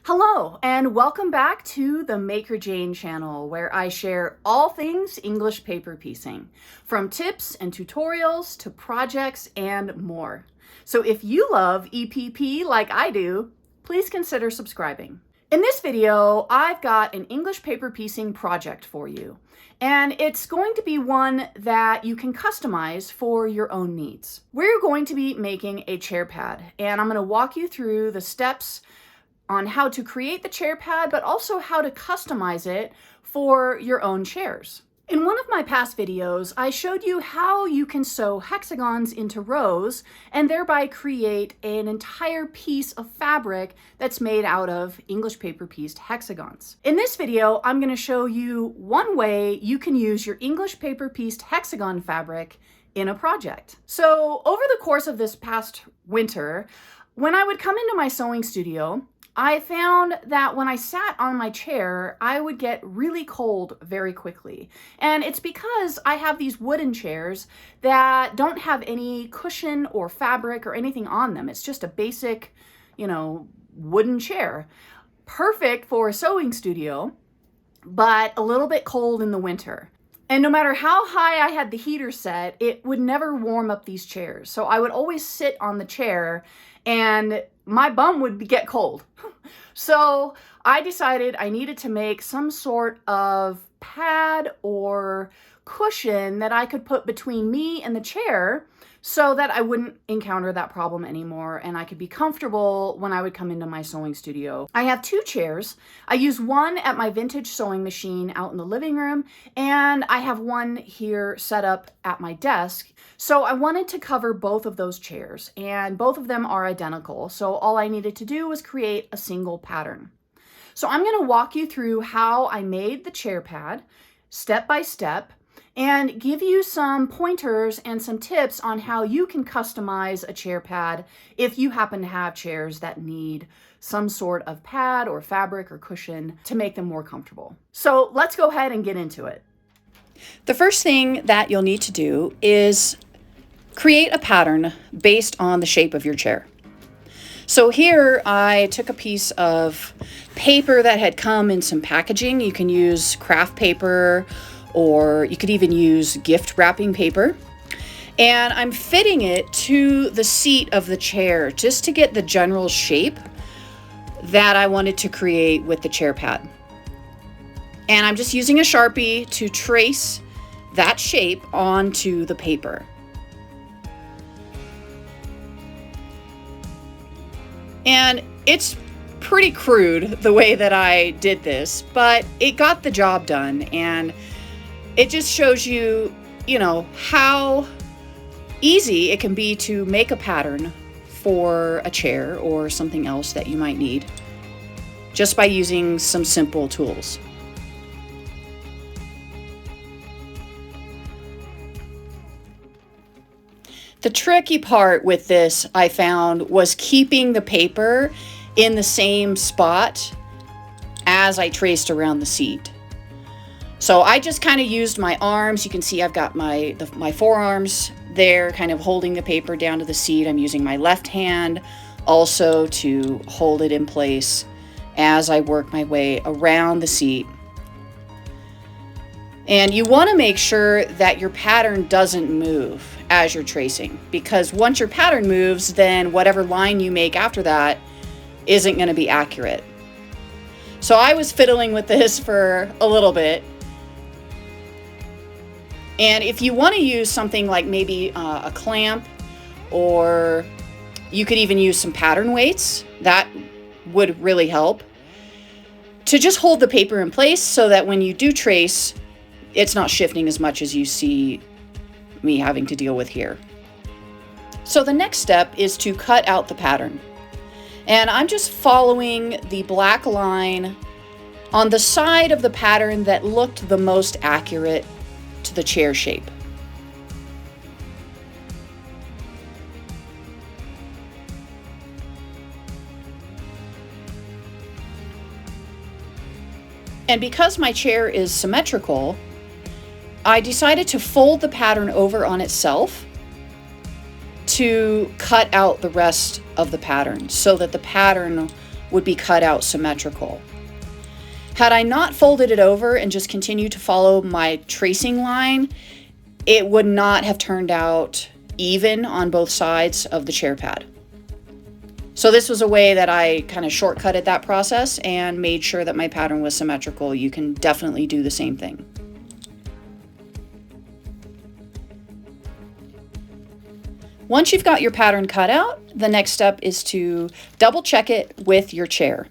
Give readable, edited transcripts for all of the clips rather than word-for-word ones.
Hello, and welcome back to the Maker Jane channel, where I share all things English paper piecing, from tips and tutorials to projects and more. So if you love EPP like I do, please consider subscribing. In this video, I've got an English paper piecing project for you, and it's going to be one that you can customize for your own needs. We're going to be making a chair pad, and I'm going to walk you through the steps on how to create the chair pad, but also how to customize it for your own chairs. In one of my past videos, I showed you how you can sew hexagons into rows and thereby create an entire piece of fabric that's made out of English paper pieced hexagons. In this video, I'm going to show you one way you can use your English paper pieced hexagon fabric in a project. So over the course of this past winter, when I would come into my sewing studio, I found that when I sat on my chair, I would get really cold very quickly. And it's because I have these wooden chairs that don't have any cushion or fabric or anything on them. It's just a basic, wooden chair. Perfect for a sewing studio, but a little bit cold in the winter. And no matter how high I had the heater set, it would never warm up these chairs. So I would always sit on the chair and my bum would get cold. So I decided I needed to make some sort of pad or cushion that I could put between me and the chair so that I wouldn't encounter that problem anymore and I could be comfortable when I would come into my sewing studio. I have two chairs. I use one at my vintage sewing machine out in the living room, and I have one here set up at my desk. So I wanted to cover both of those chairs, and both of them are identical. So all I needed to do was create a single pattern. So I'm going to walk you through how I made the chair pad step by step, and give you some pointers and some tips on how you can customize a chair pad if you happen to have chairs that need some sort of pad or fabric or cushion to make them more comfortable. So let's go ahead and get into it. The first thing that you'll need to do is create a pattern based on the shape of your chair. So here I took a piece of paper that had come in some packaging. You can use craft paper, or you could even use gift wrapping paper. And I'm fitting it to the seat of the chair just to get the general shape that I wanted to create with the chair pad. And I'm just using a Sharpie to trace that shape onto the paper. And it's pretty crude the way that I did this, but it got the job done, and it just shows you, how easy it can be to make a pattern for a chair or something else that you might need just by using some simple tools. The tricky part with this, I found, was keeping the paper in the same spot as I traced around the seat. So I just kind of used my arms. You can see I've got my forearms there kind of holding the paper down to the seat. I'm using my left hand also to hold it in place as I work my way around the seat. And you want to make sure that your pattern doesn't move as you're tracing, because once your pattern moves, then whatever line you make after that isn't going to be accurate. So I was fiddling with this for a little bit. And if you want to use something like maybe a clamp, or you could even use some pattern weights, that would really help to just hold the paper in place so that when you do trace, it's not shifting as much as you see me having to deal with here. So the next step is to cut out the pattern. And I'm just following the black line on the side of the pattern that looked the most accurate to the chair shape. And because my chair is symmetrical, I decided to fold the pattern over on itself to cut out the rest of the pattern so that the pattern would be cut out symmetrical. Had I not folded it over and just continued to follow my tracing line, it would not have turned out even on both sides of the chair pad. So this was a way that I kind of shortcutted that process and made sure that my pattern was symmetrical. You can definitely do the same thing. Once you've got your pattern cut out, the next step is to double check it with your chair.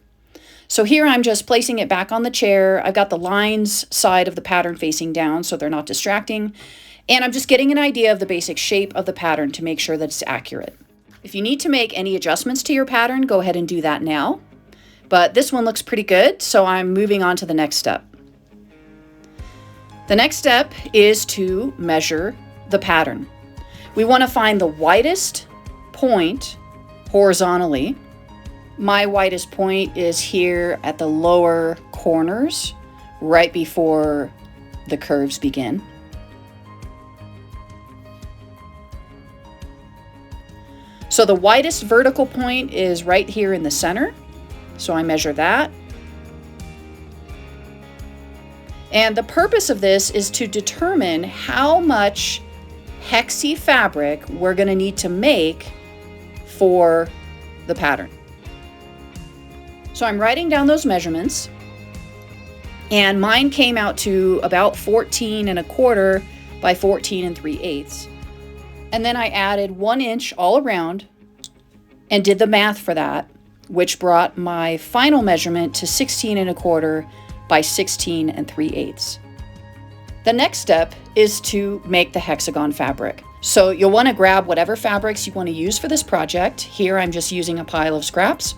So here I'm just placing it back on the chair. I've got the lines side of the pattern facing down so they're not distracting. And I'm just getting an idea of the basic shape of the pattern to make sure that it's accurate. If you need to make any adjustments to your pattern, go ahead and do that now. But this one looks pretty good, so I'm moving on to the next step. The next step is to measure the pattern. We want to find the widest point horizontally. My widest point is here at the lower corners, right before the curves begin. So the widest vertical point is right here in the center. So I measure that. And the purpose of this is to determine how much hexy fabric we're going to need to make for the pattern. So I'm writing down those measurements, and mine came out to about 14¼ by 14�3/8. And then I added 1 inch all around and did the math for that, which brought my final measurement to 16¼ by 16�3/8. The next step is to make the hexagon fabric. So you'll want to grab whatever fabrics you want to use for this project. Here I'm just using a pile of scraps.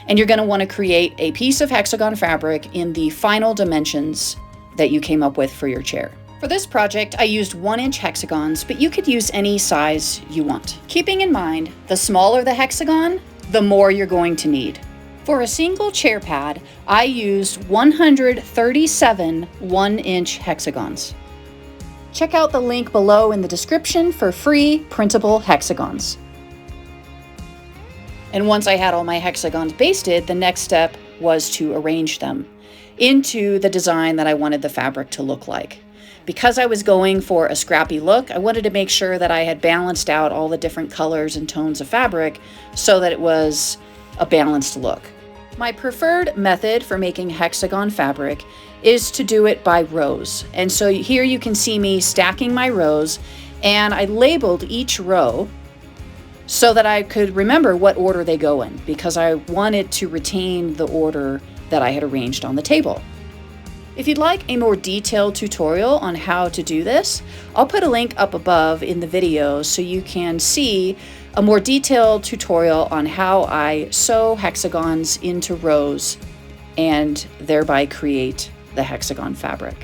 And you're going to want to create a piece of hexagon fabric in the final dimensions that you came up with for your chair. For this project, I used 1-inch hexagons, but you could use any size you want. Keeping in mind, the smaller the hexagon, the more you're going to need. For a single chair pad, I used 137 1-inch hexagons. Check out the link below in the description for free printable hexagons. And once I had all my hexagons basted, the next step was to arrange them into the design that I wanted the fabric to look like. Because I was going for a scrappy look, I wanted to make sure that I had balanced out all the different colors and tones of fabric so that it was a balanced look. My preferred method for making hexagon fabric is to do it by rows. And so here you can see me stacking my rows, and I labeled each row so that I could remember what order they go in, because I wanted to retain the order that I had arranged on the table. If you'd like a more detailed tutorial on how to do this, I'll put a link up above in the video so you can see a more detailed tutorial on how I sew hexagons into rows and thereby create the hexagon fabric.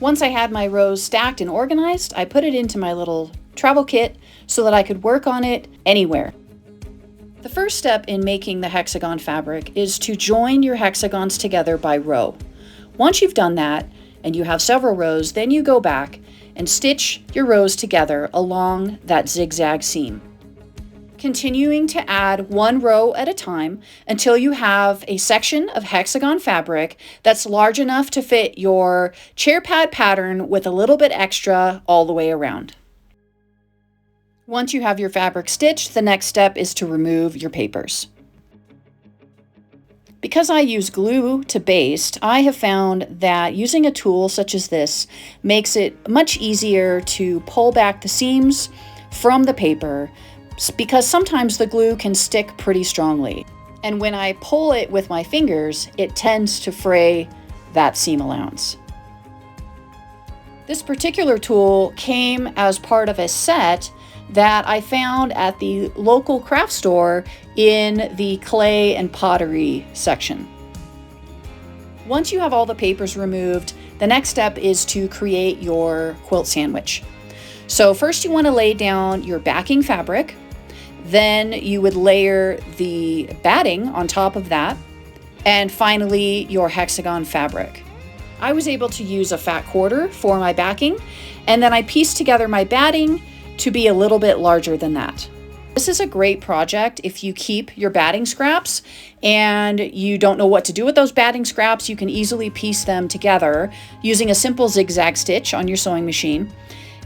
Once I had my rows stacked and organized, I put it into my little travel kit so that I could work on it anywhere. The first step in making the hexagon fabric is to join your hexagons together by row. Once you've done that, and you have several rows, then you go back and stitch your rows together along that zigzag seam, continuing to add 1 row at a time until you have a section of hexagon fabric that's large enough to fit your chair pad pattern with a little bit extra all the way around. Once you have your fabric stitched, the next step is to remove your papers. Because I use glue to baste, I have found that using a tool such as this makes it much easier to pull back the seams from the paper, because sometimes the glue can stick pretty strongly. And when I pull it with my fingers, it tends to fray that seam allowance. This particular tool came as part of a set that I found at the local craft store in the clay and pottery section. Once you have all the papers removed, the next step is to create your quilt sandwich. So first you want to lay down your backing fabric, then you would layer the batting on top of that, and finally your hexagon fabric. I was able to use a fat quarter for my backing, and then I pieced together my batting to be a little bit larger than that. This is a great project if you keep your batting scraps and you don't know what to do with those batting scraps. You can easily piece them together using a simple zigzag stitch on your sewing machine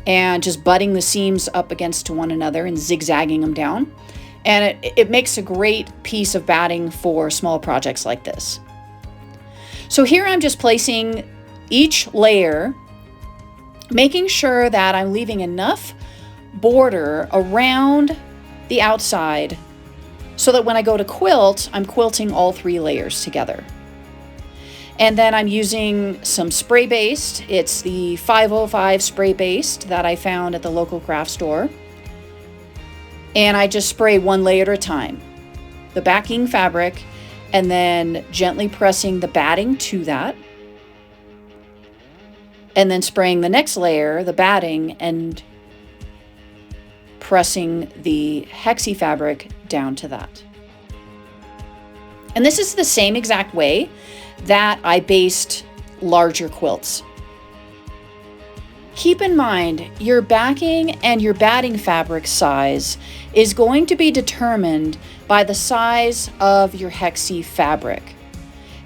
and just butting the seams up against one another and zigzagging them down. And it makes a great piece of batting for small projects like this. So here I'm just placing each layer, making sure that I'm leaving enough border around the outside so that when I go to quilt, I'm quilting all 3 layers together. And then I'm using some spray based. It's the 505 spray based that I found at the local craft store. And I just spray 1 layer at a time, the backing fabric, and then gently pressing the batting to that. And then spraying the next layer, the batting, and pressing the hexi fabric down to that. And this is the same exact way that I based larger quilts. Keep in mind, your backing and your batting fabric size is going to be determined by the size of your hexi fabric.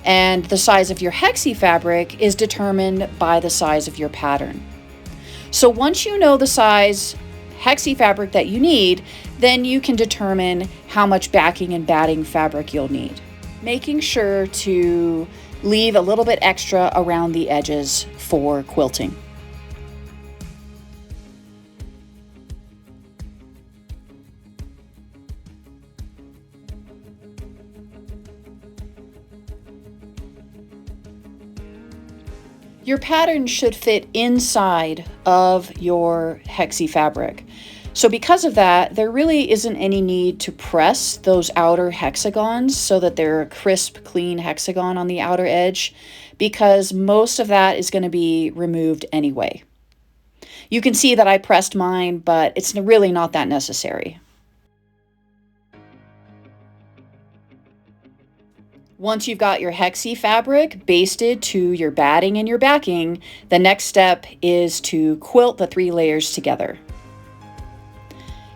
And the size of your hexi fabric is determined by the size of your pattern. So once you know the size hexi fabric that you need, then you can determine how much backing and batting fabric you'll need. Making sure to leave a little bit extra around the edges for quilting. Your pattern should fit inside of your hexi fabric. So because of that, there really isn't any need to press those outer hexagons so that they're a crisp, clean hexagon on the outer edge, because most of that is going to be removed anyway. You can see that I pressed mine, but it's really not that necessary. Once you've got your hexi fabric basted to your batting and your backing, the next step is to quilt the 3 layers together.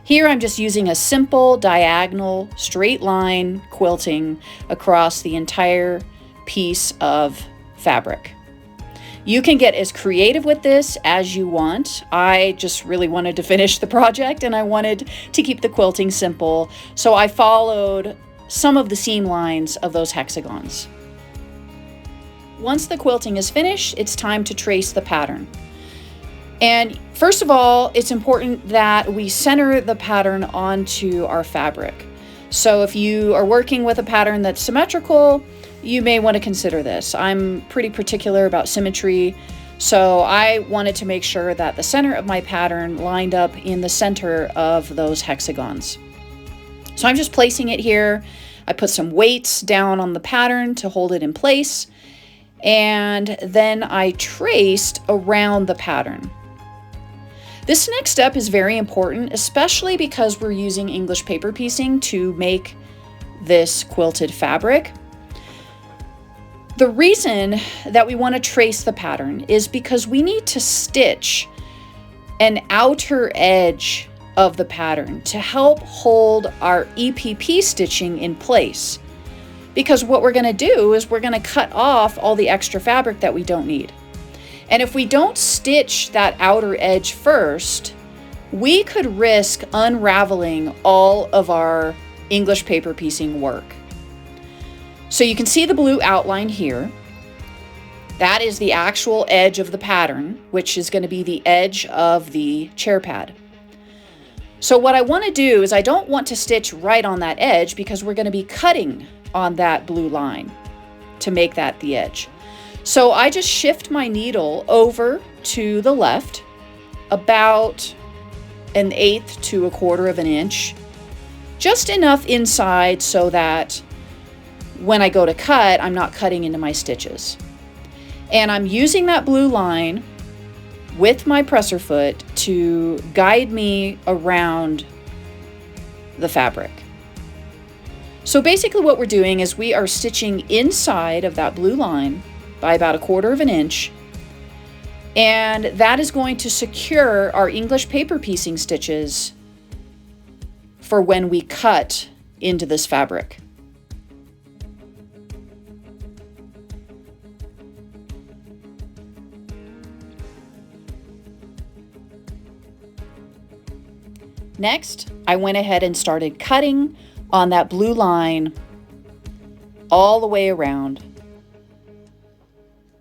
Here I'm just using a simple diagonal straight line quilting across the entire piece of fabric. You can get as creative with this as you want. I just really wanted to finish the project and I wanted to keep the quilting simple, so I followed some of the seam lines of those hexagons. Once the quilting is finished, it's time to trace the pattern. And first of all, it's important that we center the pattern onto our fabric. So if you are working with a pattern that's symmetrical, you may want to consider this. I'm pretty particular about symmetry, so I wanted to make sure that the center of my pattern lined up in the center of those hexagons. So I'm just placing it here. I put some weights down on the pattern to hold it in place, and then I traced around the pattern. This next step is very important, especially because we're using English paper piecing to make this quilted fabric. The reason that we want to trace the pattern is because we need to stitch an outer edge of the pattern to help hold our EPP stitching in place. Because what we're going to do is we're going to cut off all the extra fabric that we don't need. And if we don't stitch that outer edge first, we could risk unraveling all of our English paper piecing work. So you can see the blue outline here. That is the actual edge of the pattern, which is going to be the edge of the chair pad. So what I want to do is I don't want to stitch right on that edge because we're going to be cutting on that blue line to make that the edge. So I just shift my needle over to the left about 1/8 to 1/4 of an inch, just enough inside so that when I go to cut, I'm not cutting into my stitches. And I'm using that blue line with my presser foot to guide me around the fabric. So basically what we're doing is we are stitching inside of that blue line by about 1/4 of an inch, and that is going to secure our English paper piecing stitches for when we cut into this fabric. Next, I went ahead and started cutting on that blue line all the way around,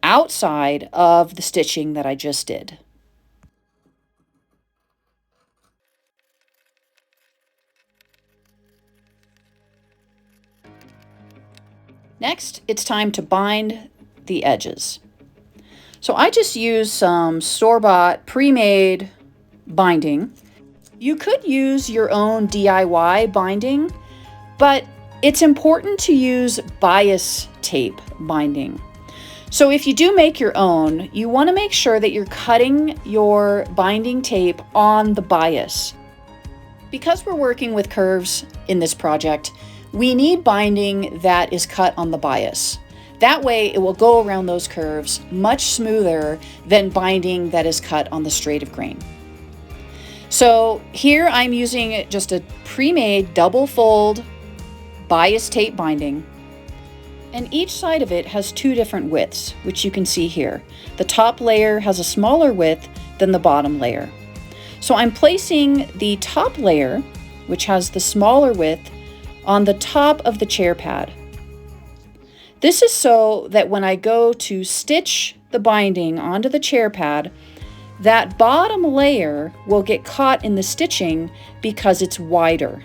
outside of the stitching that I just did. Next, it's time to bind the edges. So I just used some store-bought pre-made binding. You could use your own DIY binding, but it's important to use bias tape binding. So if you do make your own, you want to make sure that you're cutting your binding tape on the bias. Because we're working with curves in this project, we need binding that is cut on the bias. That way it will go around those curves much smoother than binding that is cut on the straight of grain. So here I'm using just a pre-made double fold bias tape binding, and each side of it has two different widths, which you can see here. The top layer has a smaller width than the bottom layer. So I'm placing the top layer, which has the smaller width, on the top of the chair pad. This is so that when I go to stitch the binding onto the chair pad, that bottom layer will get caught in the stitching because it's wider.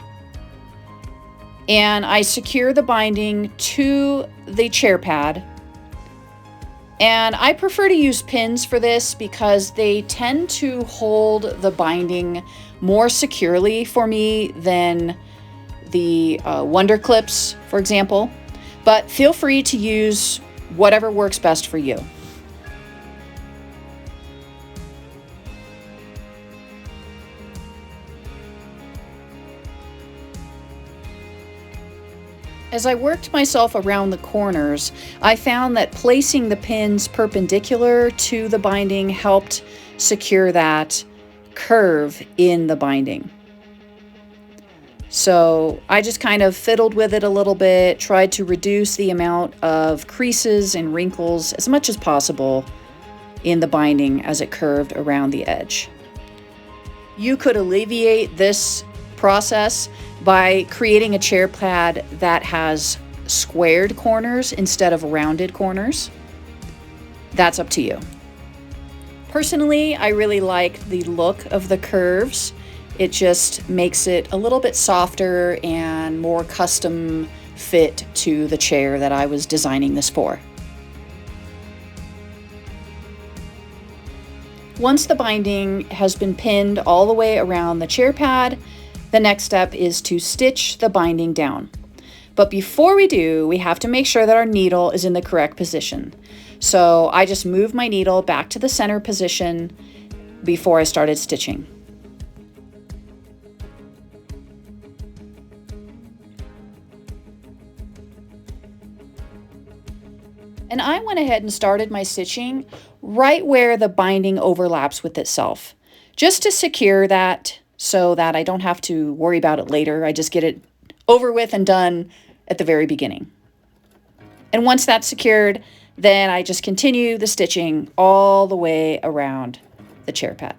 And I secure the binding to the chair pad. And I prefer to use pins for this because they tend to hold the binding more securely for me than the Wonder Clips, for example. But feel free to use whatever works best for you. As I worked myself around the corners, I found that placing the pins perpendicular to the binding helped secure that curve in the binding. So I just kind of fiddled with it a little bit, tried to reduce the amount of creases and wrinkles as much as possible in the binding as it curved around the edge. You could alleviate this process by creating a chair pad that has squared corners instead of rounded corners. That's up to you. Personally, I really like the look of the curves. It just makes it a little bit softer and more custom fit to the chair that I was designing this for. Once the binding has been pinned all the way around the chair pad, the next step is to stitch the binding down. But before we do, we have to make sure that our needle is in the correct position. So I just moved my needle back to the center position before I started stitching. And I went ahead and started my stitching right where the binding overlaps with itself, just to secure that so that I don't have to worry about it later. I just get it over with and done at the very beginning. And once that's secured, then I just continue the stitching all the way around the chair pad.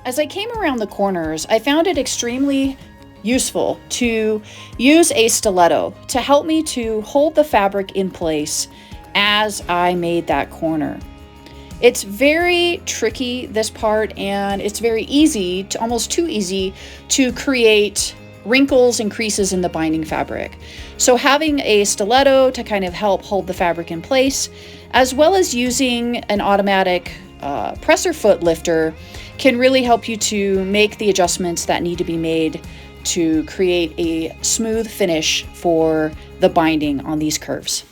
As I came around the corners, I found it extremely useful to use a stiletto to help me to hold the fabric in place as I made that corner. It's very tricky, this part, and it's very easy, almost too easy, to create wrinkles and creases in the binding fabric. So having a stiletto to kind of help hold the fabric in place, as well as using an automatic presser foot lifter, can really help you to make the adjustments that need to be made to create a smooth finish for the binding on these curves.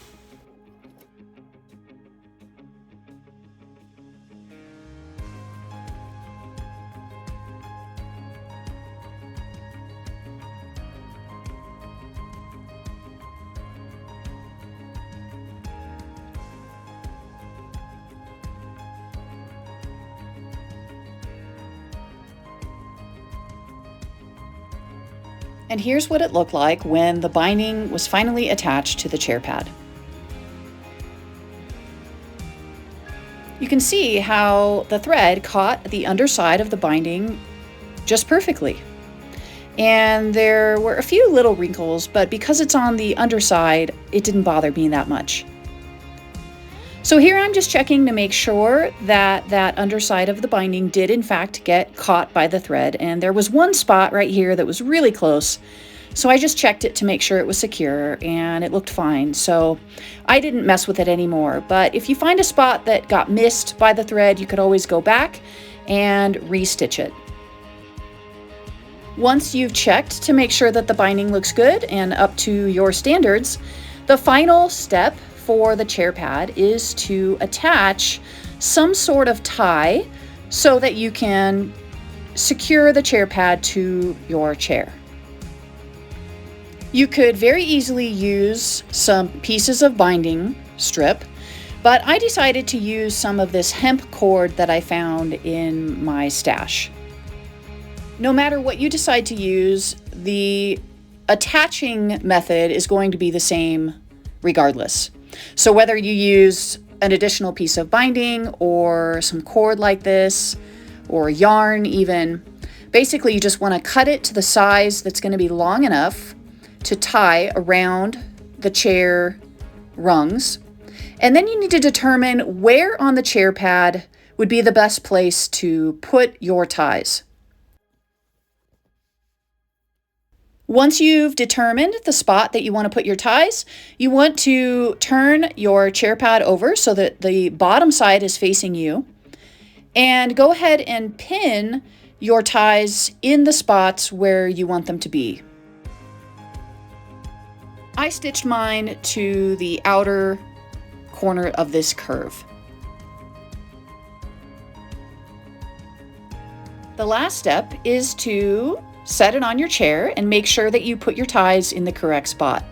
And here's what it looked like when the binding was finally attached to the chair pad. You can see how the thread caught the underside of the binding just perfectly. And there were a few little wrinkles, but because it's on the underside, it didn't bother me that much. So here I'm just checking to make sure that that underside of the binding did in fact get caught by the thread. And there was one spot right here that was really close. So I just checked it to make sure it was secure and it looked fine. So I didn't mess with it anymore. But if you find a spot that got missed by the thread, you could always go back and restitch it. Once you've checked to make sure that the binding looks good and up to your standards, the final step for the chair pad is to attach some sort of tie so that you can secure the chair pad to your chair. You could very easily use some pieces of binding strip, but I decided to use some of this hemp cord that I found in my stash. No matter what you decide to use, the attaching method is going to be the same regardless. So whether you use an additional piece of binding or some cord like this, or yarn even, basically you just want to cut it to the size that's going to be long enough to tie around the chair rungs. And then you need to determine where on the chair pad would be the best place to put your ties. Once you've determined the spot that you want to put your ties, you want to turn your chair pad over so that the bottom side is facing you, and go ahead and pin your ties in the spots where you want them to be. I stitched mine to the outer corner of this curve. The last step is to set it on your chair and make sure that you put your ties in the correct spot.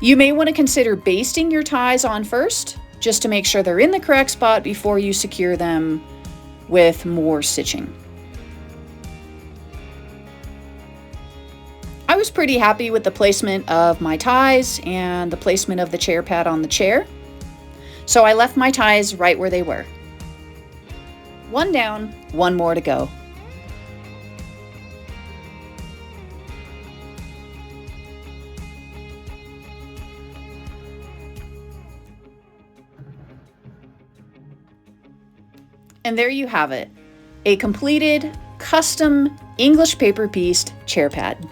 You may want to consider basting your ties on first, just to make sure they're in the correct spot before you secure them with more stitching. I was pretty happy with the placement of my ties and the placement of the chair pad on the chair, so I left my ties right where they were. One down, one more to go. And there you have it, a completed, custom English paper pieced chair pad.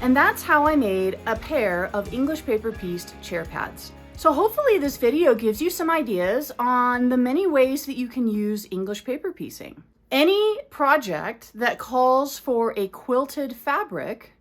And that's how I made a pair of English paper pieced chair pads. So hopefully this video gives you some ideas on the many ways that you can use English paper piecing. Any project that calls for a quilted fabric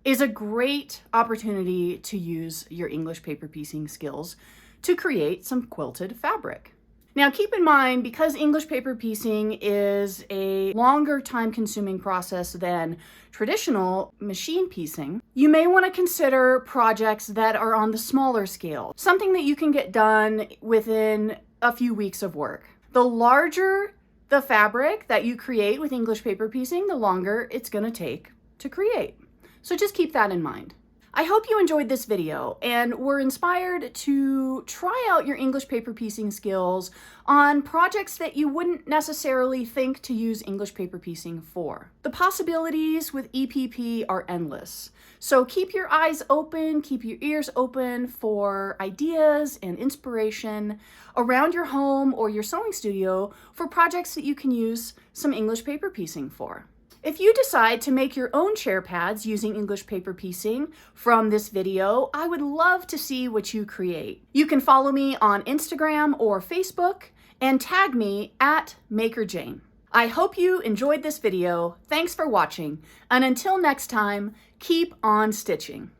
is a great opportunity to use your English paper piecing skills to create some quilted fabric. Now keep in mind, because English paper piecing is a longer time-consuming process than traditional machine piecing, you may want to consider projects that are on the smaller scale, something that you can get done within a few weeks of work. The larger the fabric that you create with English paper piecing, the longer it's going to take to create. So just keep that in mind. I hope you enjoyed this video and were inspired to try out your English paper piecing skills on projects that you wouldn't necessarily think to use English paper piecing for. The possibilities with EPP are endless. So keep your eyes open, keep your ears open for ideas and inspiration around your home or your sewing studio for projects that you can use some English paper piecing for. If you decide to make your own chair pads using English paper piecing from this video, I would love to see what you create. You can follow me on Instagram or Facebook and tag me at MakerJane. I hope you enjoyed this video. Thanks for watching, and until next time, keep on stitching.